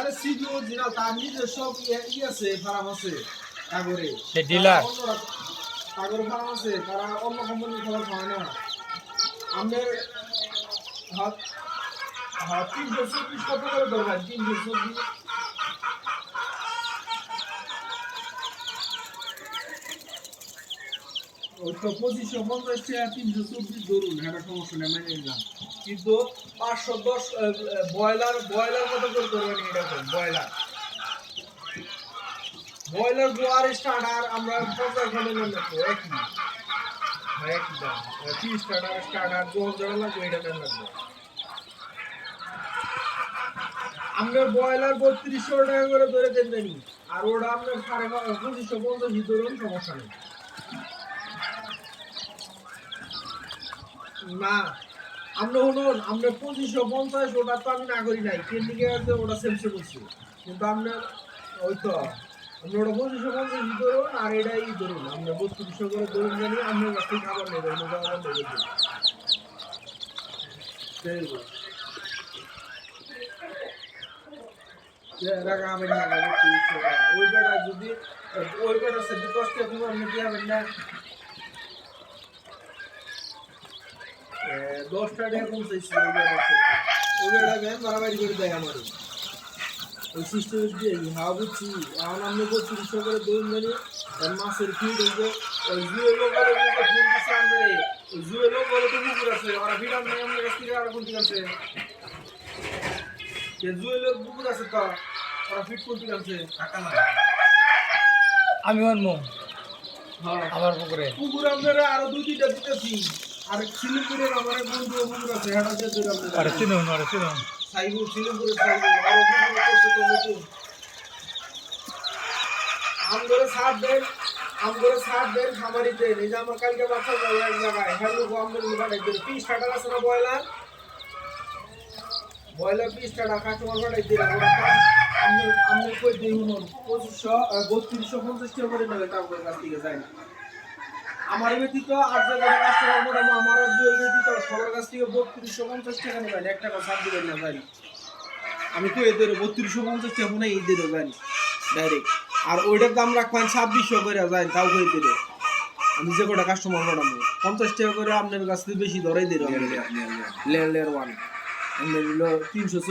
আরে CD original তার নিজের সব আছে ফার্ম আছে কাগরে সে ডিলার কাগরে ফার্ম আছে তারা অন্য কোম্পানির খবর পায় না আমাদের হাত হাত 324 কত করে দরকার 324 ওই তো 2550 টাকা 324 ধরুন এটা সমস্যা নেই মেনে নিলাম কিন্তু 510 বয়লার কত করে ধরবেন এটা বয়লার বয়লার গোয়ার স্টার্টার আমরা 50 ঘন্টা নেব একই একই দাম 30 টাকা স্টার্টার 2000 লাগবে এটা দাম লাগবে আমরা বয়লার 3200 টাকা করে ধরে দেন জানি আর ওটা আপনার 2550 ধরুন সমস্যা নেই না আমরা শুনুন আমরা 2550 ওটা তো আমি না করি নাই ট্রেন্ডিংয়ে আছে ওটা সেমসে বলছি কিন্তু আমরা ওই তো আমরা ওটা 2550 ধরুন আর এটাই ধরুন আমরা 3200 করে ধরুন জানি আমরা কাছ থেকে খাবার নেব অন্য খাবার নেব রাখা হবে না ওই বেটা যদি ওই বেটা সে 10 টাকা তুমি আপনি দিয়ে হবেন না 10 টাকা কম চাইছি ওই বেটা ব্যান বাড়াবাড়ি করে দেয় আমার ওই সিস্টেম দিয়ে হাওয়া বুঝছি এখন আমরা 3200 করে দৌড় জানি মাছের ফিড হয়েছে ওই জুয়ে লোক বলে ফোন দিচ্ছে আমাদের ওই জুয়ে লোক বলে তো পুকুর আছে ওরা ফিড আনবে আমাদের কাছ থেকে আর কোন ঠিক আছে জুয়ে লোক পুকুর আছে তো ওরা ফিট কোন ঠিক আছে টাকা না আমি আনবো হ্যাঁ আমার পুকুরে পুকুর আপনারা আরো 2-3টা দিতেছি আর সিলিপুরের আমার বন্ধু পুকুর আছে হেডা দিয়ে ধরে আপনারা আরে চিনুন সাইবু সিলিপুরের সাইবু আরো পুকুর করছে তো নতুন আমগরে সাত দেন খামারিতে এই যে আমার কালকে বাচ্চা যাবে এক জায়গায় হ্যালো আমগরে বানাই দেন 30 টাকা আছে না বয়লার 20 টাকা কাস্টমার বানাই দেন আমি কই দেই হুন 3250 টাকা করে নেবে তাও করে কাছ থেকে যায় না আমার ব্যতীত আর যে কাস্টমার বড় আমার জুয়েল ব্যতীত সবার কাছ থেকে 3250 টাকা নেবেন 1 টাকা ছাড় দিবেন না জানি আমি কই এদের 3250 টাকা মনে এই দিরো জানি ডাইরেক্ট আর ওইটার দাম রাখবেন 2600 করে যায় তাও কই দিরো আমি যে কোটা কাস্টমার বাড়াবো 50 টাকা করে আপনার কাছ থেকে বেশি ধরেই দিরো লেয়ার 1 আমরা 300